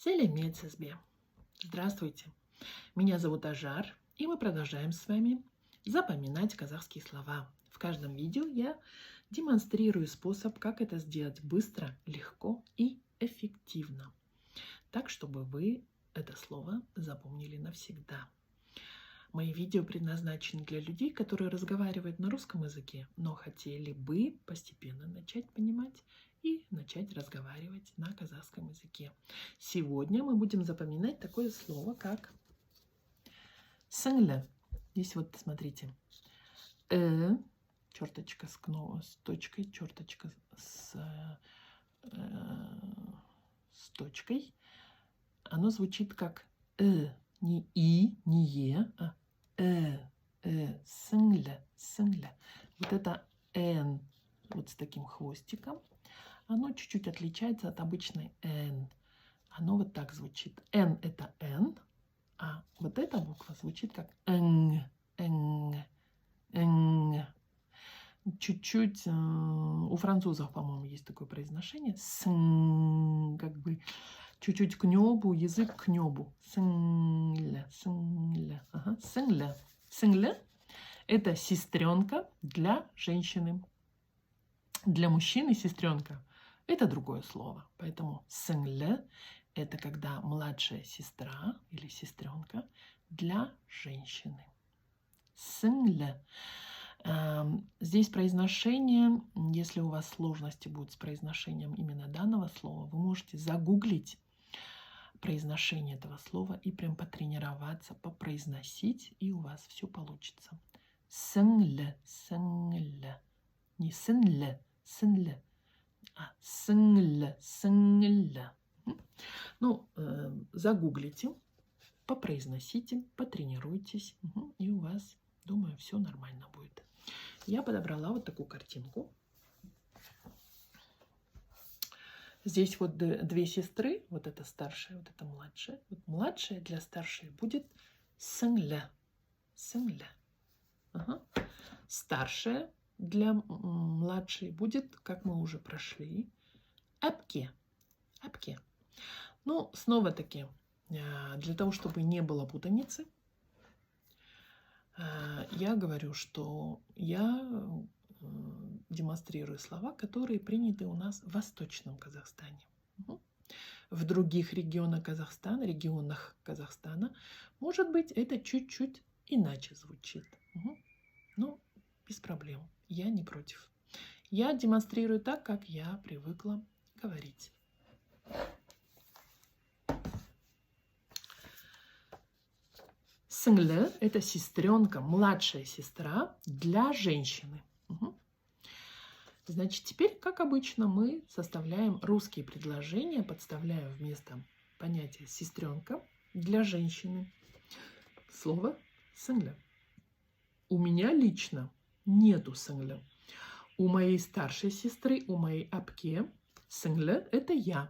Селемет ССБ. Здравствуйте, меня зовут Ажар, и мы продолжаем с вами запоминать казахские слова. В каждом видео я демонстрирую способ, как это сделать быстро, легко и эффективно, так, чтобы вы это слово запомнили навсегда. Мои видео предназначены для людей, которые разговаривают на русском языке, но хотели бы постепенно начать понимать и начать разговаривать на казахском языке. Сегодня мы будем запоминать такое слово, как сіңлі. Здесь вот смотрите. Черточка с точкой, черточка с точкой. Оно звучит как не и, не е, а сіңлі. Вот это н вот с таким хвостиком, оно чуть-чуть отличается от обычной н. Оно вот так звучит. Н это н, а вот эта буква звучит как н. Чуть-чуть у французов, по-моему, есть такое произношение. Как бы чуть-чуть к небу, язык к небу. Сіңлі. Ага. Сіңлі – это сестренка для женщины. Для мужчины сестренка – это другое слово. Поэтому сіңлі – это когда младшая сестра или сестренка для женщины. Сіңлі. Здесь произношение, если у вас сложности будут с произношением именно данного слова, вы можете загуглить произношение этого слова и прям потренироваться, попроизносить, и у вас все получится. Сіңлі. Не сіңлі, а сіңлі. Ну, загуглите, попроизносите, потренируйтесь, и у вас, думаю, все нормально будет. Я подобрала вот такую картинку. Здесь вот две сестры, вот эта старшая, вот эта младшая. Вот младшая для старшей будет сіңлі. Ага. Старшая для младшей будет, как мы уже прошли, әпке. Ну, снова-таки, для того, чтобы не было путаницы, я говорю, что я демонстрирую слова, которые приняты у нас в Восточном Казахстане. В других регионах Казахстана, может быть, это чуть-чуть иначе звучит. Но без проблем, я не против. Я демонстрирую так, как я привыкла говорить. Сіңлі – это сестренка, младшая сестра для женщины. Значит, теперь, как обычно, мы составляем русские предложения, подставляем вместо понятия сестренка для женщины слово сіңлі. У меня лично нету сіңлі. У моей старшей сестры, у моей әпке сіңлі – это я.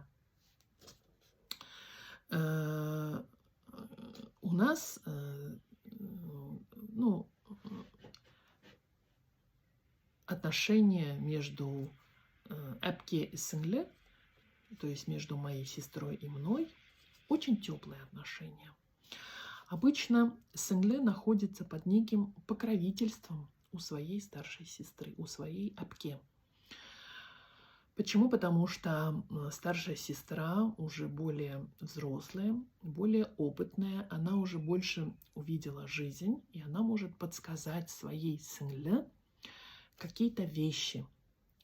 У нас, отношения между әпке и сіңлі, то есть между моей сестрой и мной, очень теплые отношения. Обычно сіңлі находится под неким покровительством у своей старшей сестры, у своей әпке. Почему? Потому что старшая сестра уже более взрослая, более опытная, она уже больше увидела жизнь, и она может подсказать своей сіңлі какие-то вещи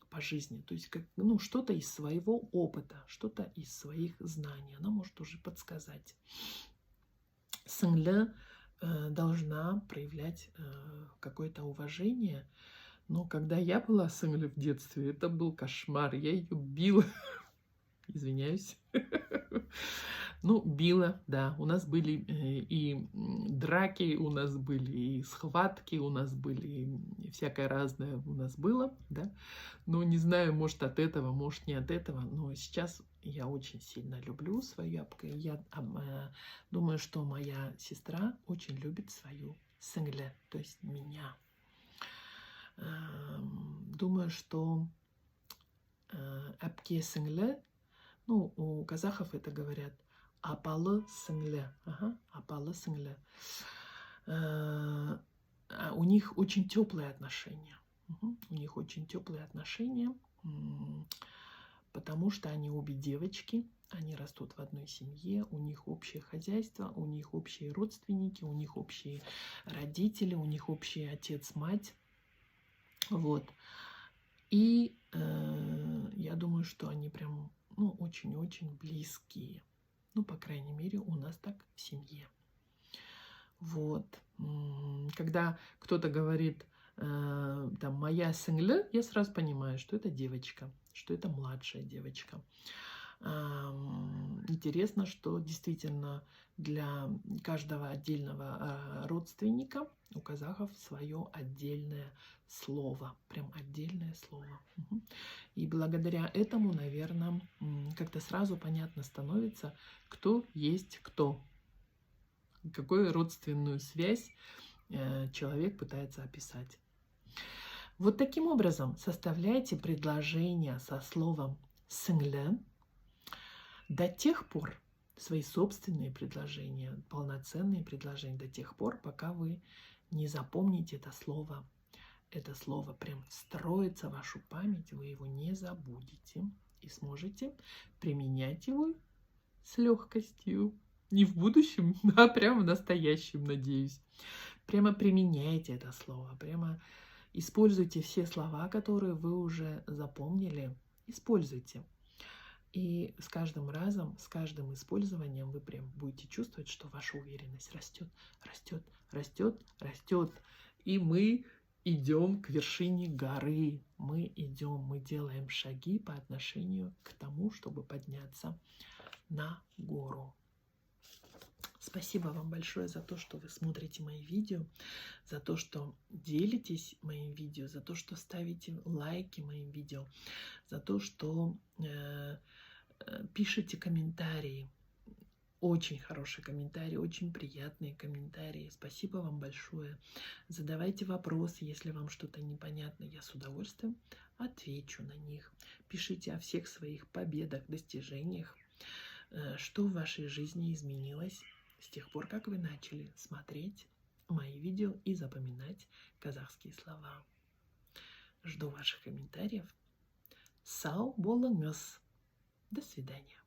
по жизни, то есть что-то из своего опыта, что-то из своих знаний она может уже подсказать. Сіңлі должна проявлять какое-то уважение. Но когда я была сіңлі в детстве, это был кошмар. Я ее била. Извиняюсь. Ну, била, да. У нас были и драки, у нас были и схватки, у нас были всякое разное у нас было, да. Но не знаю, может от этого, может не от этого. Но сейчас я очень сильно люблю свою әпке. Я думаю, что моя сестра очень любит свою сіңлі, то есть меня. Думаю, что әпке сіңлі, у казахов это говорят Апалы сіңлі. Ага, апалы сіңлі. У них очень теплые отношения. У них очень теплые отношения, потому что они обе девочки, они растут в одной семье, у них общее хозяйство, у них общие родственники, у них общие родители, у них общий отец-мать. Вот. И я думаю, что они прям, ну, очень-очень близкие. Ну, по крайней мере, у нас так в семье. Вот. Когда кто-то говорит, там, моя сіңлі, я сразу понимаю, что это девочка, что это младшая девочка. Интересно, что действительно для каждого отдельного родственника у казахов свое отдельное слово, прям отдельное слово. И благодаря этому, наверное, как-то сразу понятно становится, кто есть кто, какую родственную связь человек пытается описать. Вот таким образом составляйте предложения со словом «сіңлі» до тех пор, свои собственные предложения, полноценные предложения, до тех пор, пока вы не запомните это слово. Это слово прям встроится в вашу память, вы его не забудете и сможете применять его с легкостью. Не в будущем, а прямо в настоящем, надеюсь. Прямо применяйте это слово, прямо используйте все слова, которые вы уже запомнили, используйте. И с каждым разом, с каждым использованием вы прям будете чувствовать, что ваша уверенность растет, растет, растет, растет. И мы идем к вершине горы. Мы идем, мы делаем шаги по отношению к тому, чтобы подняться на гору. Спасибо вам большое за то, что вы смотрите мои видео, за то, что делитесь моим видео, за то, что ставите лайки моим видео, за то, что пишите комментарии. Очень хорошие комментарии, очень приятные комментарии. Спасибо вам большое. Задавайте вопросы, если вам что-то непонятно. Я с удовольствием отвечу на них. Пишите о всех своих победах, достижениях, что в вашей жизни изменилось с тех пор, как вы начали смотреть мои видео и запоминать казахские слова. Жду ваших комментариев. Сау болыңыз. До свидания.